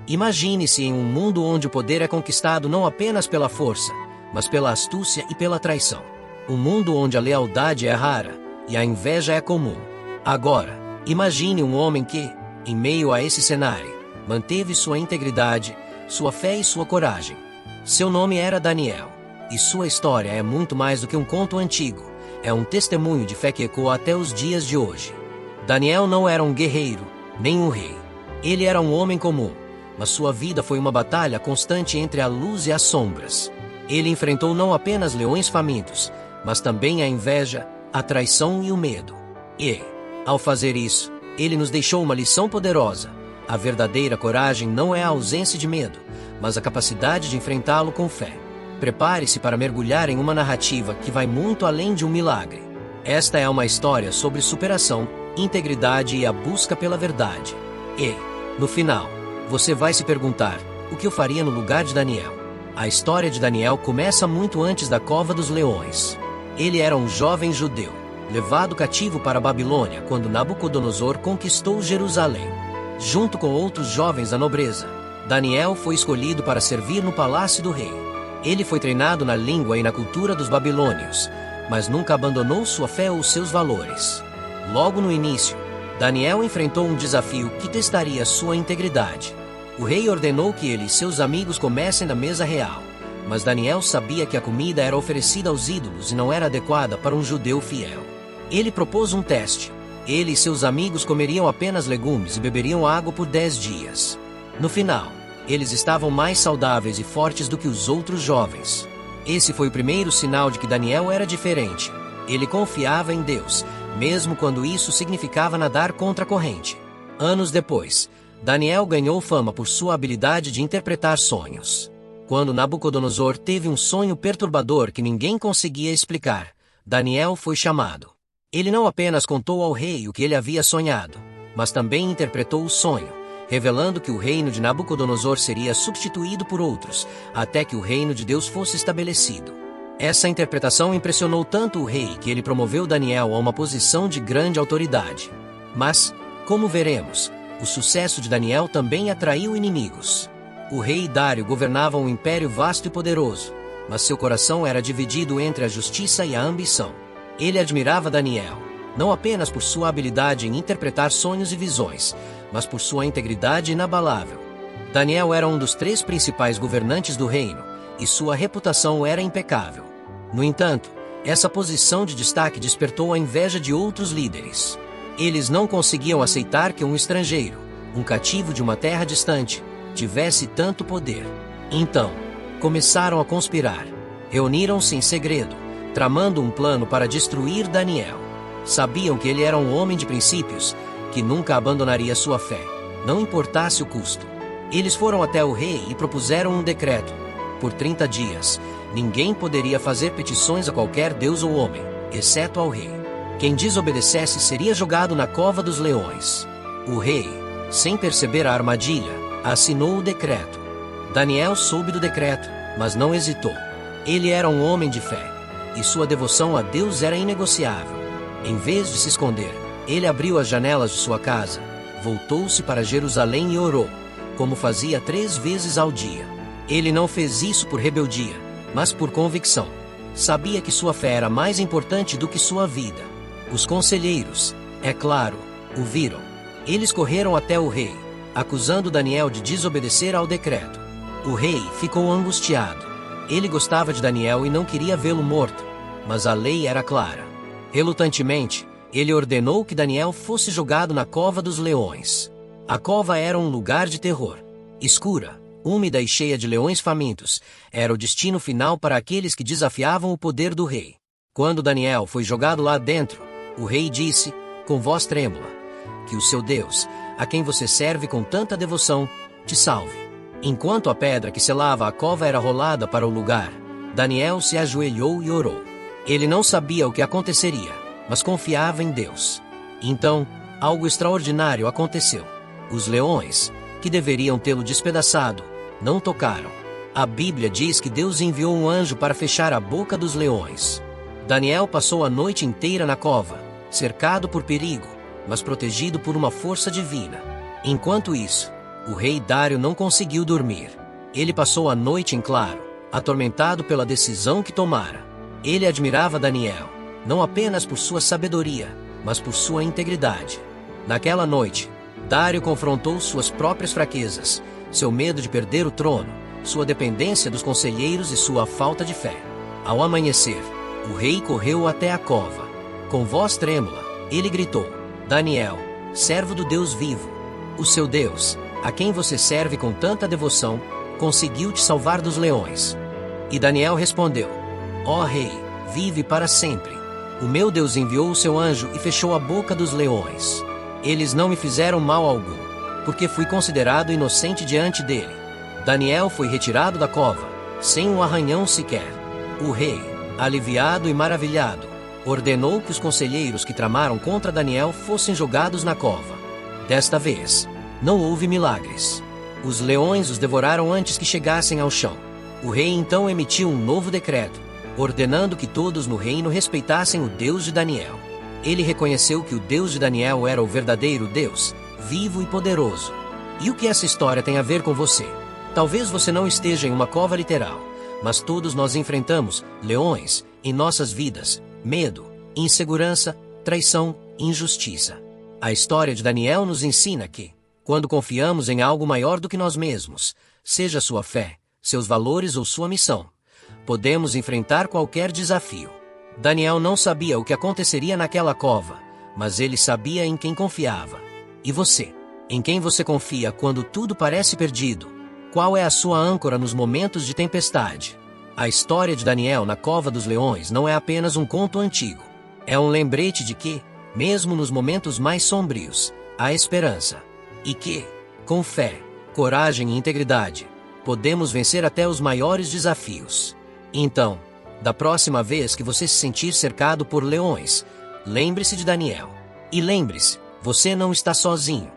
Imagine-se em um mundo onde o poder é conquistado não apenas pela força, mas pela astúcia e pela traição. Um mundo onde a lealdade é rara e a inveja é comum. Agora, imagine um homem que, em meio a esse cenário, manteve sua integridade, sua fé e sua coragem. Seu nome era Daniel, e sua história é muito mais do que um conto antigo, é um testemunho de fé que ecoa até os dias de hoje. Daniel não era um guerreiro, nem um rei. Ele era um homem comum, mas sua vida foi uma batalha constante entre a luz e as sombras. Ele enfrentou não apenas leões famintos, mas também a inveja, a traição e o medo. E, ao fazer isso, ele nos deixou uma lição poderosa. A verdadeira coragem não é a ausência de medo, mas a capacidade de enfrentá-lo com fé. Prepare-se para mergulhar em uma narrativa que vai muito além de um milagre. Esta é uma história sobre superação, integridade e a busca pela verdade. E, no final, você vai se perguntar, o que eu faria no lugar de Daniel? A história de Daniel começa muito antes da cova dos leões. Ele era um jovem judeu, levado cativo para a Babilônia quando Nabucodonosor conquistou Jerusalém. Junto com outros jovens da nobreza, Daniel foi escolhido para servir no palácio do rei. Ele foi treinado na língua e na cultura dos babilônios, mas nunca abandonou sua fé ou seus valores. Logo no início, Daniel enfrentou um desafio que testaria sua integridade. O rei ordenou que ele e seus amigos comessem da mesa real, mas Daniel sabia que a comida era oferecida aos ídolos e não era adequada para um judeu fiel. Ele propôs um teste. Ele e seus amigos comeriam apenas legumes e beberiam água por 10 dias. No final, eles estavam mais saudáveis e fortes do que os outros jovens. Esse foi o primeiro sinal de que Daniel era diferente. Ele confiava em Deus, mesmo quando isso significava nadar contra a corrente. Anos depois, Daniel ganhou fama por sua habilidade de interpretar sonhos. Quando Nabucodonosor teve um sonho perturbador que ninguém conseguia explicar, Daniel foi chamado. Ele não apenas contou ao rei o que ele havia sonhado, mas também interpretou o sonho, revelando que o reino de Nabucodonosor seria substituído por outros, até que o reino de Deus fosse estabelecido. Essa interpretação impressionou tanto o rei que ele promoveu Daniel a uma posição de grande autoridade. Mas, como veremos, o sucesso de Daniel também atraiu inimigos. O rei Dário governava um império vasto e poderoso, mas seu coração era dividido entre a justiça e a ambição. Ele admirava Daniel, não apenas por sua habilidade em interpretar sonhos e visões, mas por sua integridade inabalável. Daniel era um dos 3 principais governantes do reino, e sua reputação era impecável. No entanto, essa posição de destaque despertou a inveja de outros líderes. Eles não conseguiam aceitar que um estrangeiro, um cativo de uma terra distante, tivesse tanto poder. Então, começaram a conspirar. Reuniram-se em segredo, tramando um plano para destruir Daniel. Sabiam que ele era um homem de princípios, que nunca abandonaria sua fé, não importasse o custo. Eles foram até o rei e propuseram um decreto. Por 30 dias, ninguém poderia fazer petições a qualquer deus ou homem, exceto ao rei. Quem desobedecesse seria jogado na cova dos leões. O rei, sem perceber a armadilha, assinou o decreto. Daniel soube do decreto, mas não hesitou. Ele era um homem de fé, e sua devoção a Deus era inegociável. Em vez de se esconder, ele abriu as janelas de sua casa, voltou-se para Jerusalém e orou, como fazia 3 vezes ao dia. Ele não fez isso por rebeldia, mas por convicção. Sabia que sua fé era mais importante do que sua vida. Os conselheiros, é claro, o viram. Eles correram até o rei, acusando Daniel de desobedecer ao decreto. O rei ficou angustiado. Ele gostava de Daniel e não queria vê-lo morto, mas a lei era clara. Relutantemente, ele ordenou que Daniel fosse jogado na cova dos leões. A cova era um lugar de terror. Escura, úmida e cheia de leões famintos, era o destino final para aqueles que desafiavam o poder do rei. Quando Daniel foi jogado lá dentro, o rei disse, com voz trêmula, que o seu Deus, a quem você serve com tanta devoção, te salve. Enquanto a pedra que selava a cova era rolada para o lugar, Daniel se ajoelhou e orou. Ele não sabia o que aconteceria, mas confiava em Deus. Então, algo extraordinário aconteceu. Os leões, que deveriam tê-lo despedaçado, não tocaram. A Bíblia diz que Deus enviou um anjo para fechar a boca dos leões. Daniel passou a noite inteira na cova, cercado por perigo, mas protegido por uma força divina. Enquanto isso, o rei Dário não conseguiu dormir. Ele passou a noite em claro, atormentado pela decisão que tomara. Ele admirava Daniel, não apenas por sua sabedoria, mas por sua integridade. Naquela noite, Dário confrontou suas próprias fraquezas, seu medo de perder o trono, sua dependência dos conselheiros e sua falta de fé. Ao amanhecer, o rei correu até a cova. Com voz trêmula, ele gritou: Daniel, servo do Deus vivo, o seu Deus, a quem você serve com tanta devoção, conseguiu te salvar dos leões. E Daniel respondeu: Ó rei, vive para sempre. O meu Deus enviou o seu anjo e fechou a boca dos leões. Eles não me fizeram mal algum, porque fui considerado inocente diante dele. Daniel foi retirado da cova, sem um arranhão sequer. O rei, aliviado e maravilhado, ordenou que os conselheiros que tramaram contra Daniel fossem jogados na cova. Desta vez, não houve milagres. Os leões os devoraram antes que chegassem ao chão. O rei então emitiu um novo decreto, ordenando que todos no reino respeitassem o Deus de Daniel. Ele reconheceu que o Deus de Daniel era o verdadeiro Deus, vivo e poderoso. E o que essa história tem a ver com você? Talvez você não esteja em uma cova literal, mas todos nós enfrentamos leões em nossas vidas: medo, insegurança, traição, injustiça. A história de Daniel nos ensina que, quando confiamos em algo maior do que nós mesmos, seja sua fé, seus valores ou sua missão, podemos enfrentar qualquer desafio. Daniel não sabia o que aconteceria naquela cova, mas ele sabia em quem confiava. E você? Em quem você confia quando tudo parece perdido? Qual é a sua âncora nos momentos de tempestade? A história de Daniel na cova dos leões não é apenas um conto antigo. É um lembrete de que, mesmo nos momentos mais sombrios, há esperança. E que, com fé, coragem e integridade, podemos vencer até os maiores desafios. Então, da próxima vez que você se sentir cercado por leões, lembre-se de Daniel. E lembre-se, você não está sozinho.